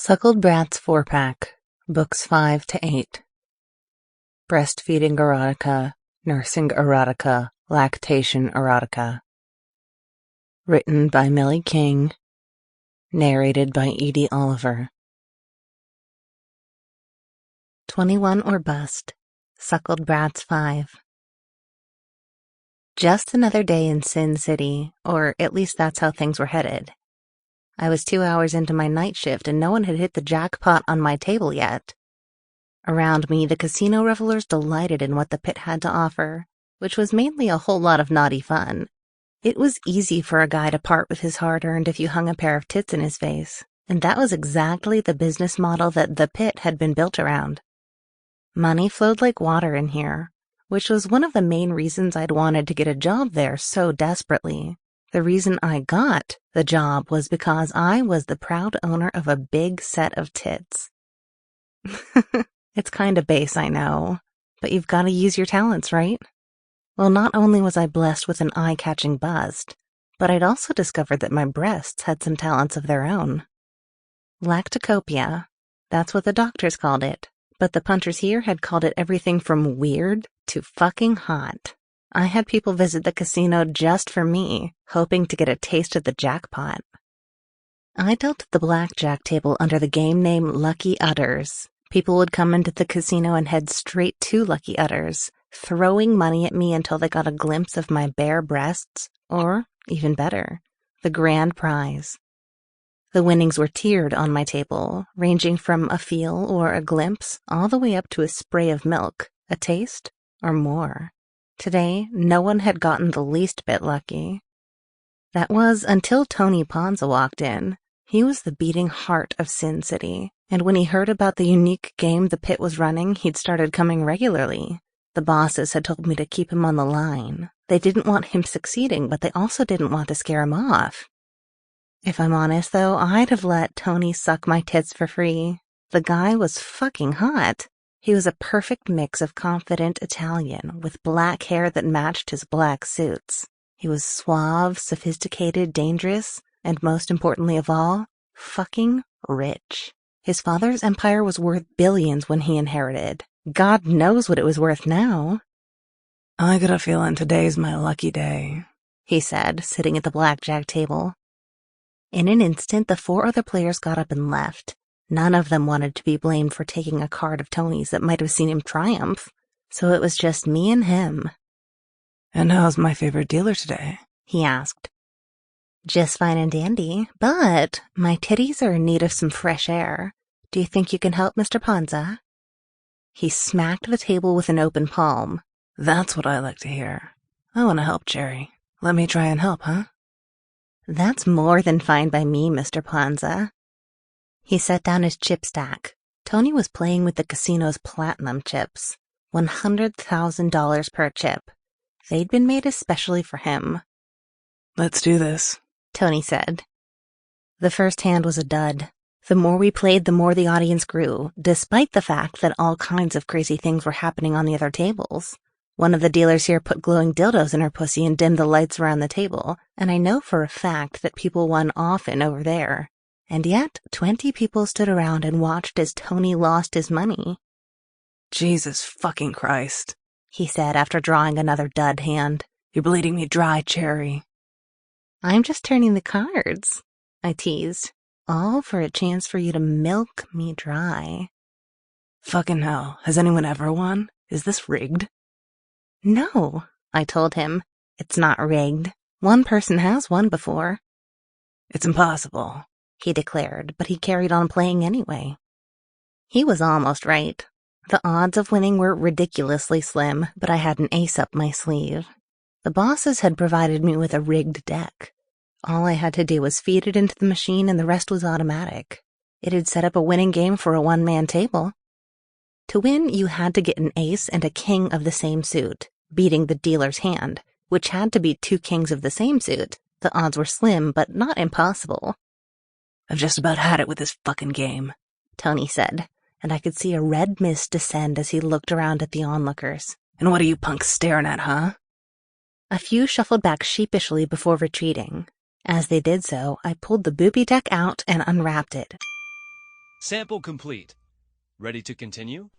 Suckled Brats 4-pack, books 5 to 8. Breastfeeding Erotica, Nursing Erotica, Lactation Erotica. Written by Millie King. Narrated by Edie Olliver. 21 or Bust. Suckled Brats 5. Just another day in Sin City, or at least that's how things were headed. I was 2 hours into my night shift and no one had hit the jackpot on my table yet. Around me, the casino revelers delighted in what the pit had to offer, which was mainly a whole lot of naughty fun. It was easy for a guy to part with his hard-earned if you hung a pair of tits in his face, and that was exactly the business model that the pit had been built around. Money flowed like water in here, which was one of the main reasons I'd wanted to get a job there so desperately. The reason I got the job was because I was the proud owner of a big set of tits. It's kinda base, I know, but you've gotta use your talents, right? Well, not only was I blessed with an eye-catching bust, but I'd also discovered that my breasts had some talents of their own. Lactocopia, that's what the doctors called it, but the punters here had called it everything from weird to fucking hot. I had people visit the casino just for me, hoping to get a taste of the jackpot. I dealt at the blackjack table under the game name Lucky Udders. People would come into the casino and head straight to Lucky Udders, throwing money at me until they got a glimpse of my bare breasts, or, even better, the grand prize. The winnings were tiered on my table, ranging from a feel or a glimpse all the way up to a spray of milk, a taste, or more. Today, no one had gotten the least bit lucky. That was until Tony Ponza walked in. He was the beating heart of Sin City, and when he heard about the unique game the pit was running, he'd started coming regularly. The bosses had told me to keep him on the line. They didn't want him succeeding, but they also didn't want to scare him off. If I'm honest, though, I'd have let Tony suck my tits for free. The guy was fucking hot. He was a perfect mix of confident Italian with black hair that matched his black suits. He was suave, sophisticated, dangerous, and most importantly of all, fucking rich. His father's empire was worth billions when he inherited. God knows what it was worth now. I got a feeling today's my lucky day, he said, sitting at the blackjack table. In an instant, the 4 other players got up and left. None of them wanted to be blamed for taking a card of Tony's that might have seen him triumph, so it was just me and him. And how's my favorite dealer today? He asked. Just fine and dandy, but my titties are in need of some fresh air. Do you think you can help, Mr. Ponza? He smacked the table with an open palm. That's what I like to hear. I want to help, Jerry. Let me try and help, huh? That's more than fine by me, Mr. Ponza. He set down his chip stack. Tony was playing with the casino's platinum chips. $100,000 per chip. They'd been made especially for him. Let's do this, Tony said. The first hand was a dud. The more we played, the more the audience grew, despite the fact that all kinds of crazy things were happening on the other tables. One of the dealers here put glowing dildos in her pussy and dimmed the lights around the table, and I know for a fact that people won often over there. And yet, 20 people stood around and watched as Tony lost his money. Jesus fucking Christ, he said after drawing another dud hand. You're bleeding me dry, Cherry. I'm just turning the cards, I teased, all for a chance for you to milk me dry. Fucking hell, has anyone ever won? Is this rigged? No, I told him. It's not rigged. One person has won before. It's impossible, he declared, but he carried on playing anyway. He was almost right. The odds of winning were ridiculously slim, but I had an ace up my sleeve. The bosses had provided me with a rigged deck. All I had to do was feed it into the machine and the rest was automatic. It had set up a winning game for a one-man table. To win, you had to get an ace and a king of the same suit, beating the dealer's hand, which had to be 2 kings of the same suit. The odds were slim, but not impossible. I've just about had it with this fucking game, Tony said, and I could see a red mist descend as he looked around at the onlookers. And what are you punks staring at, huh? A few shuffled back sheepishly before retreating. As they did so, I pulled the booby deck out and unwrapped it. Sample complete. Ready to continue?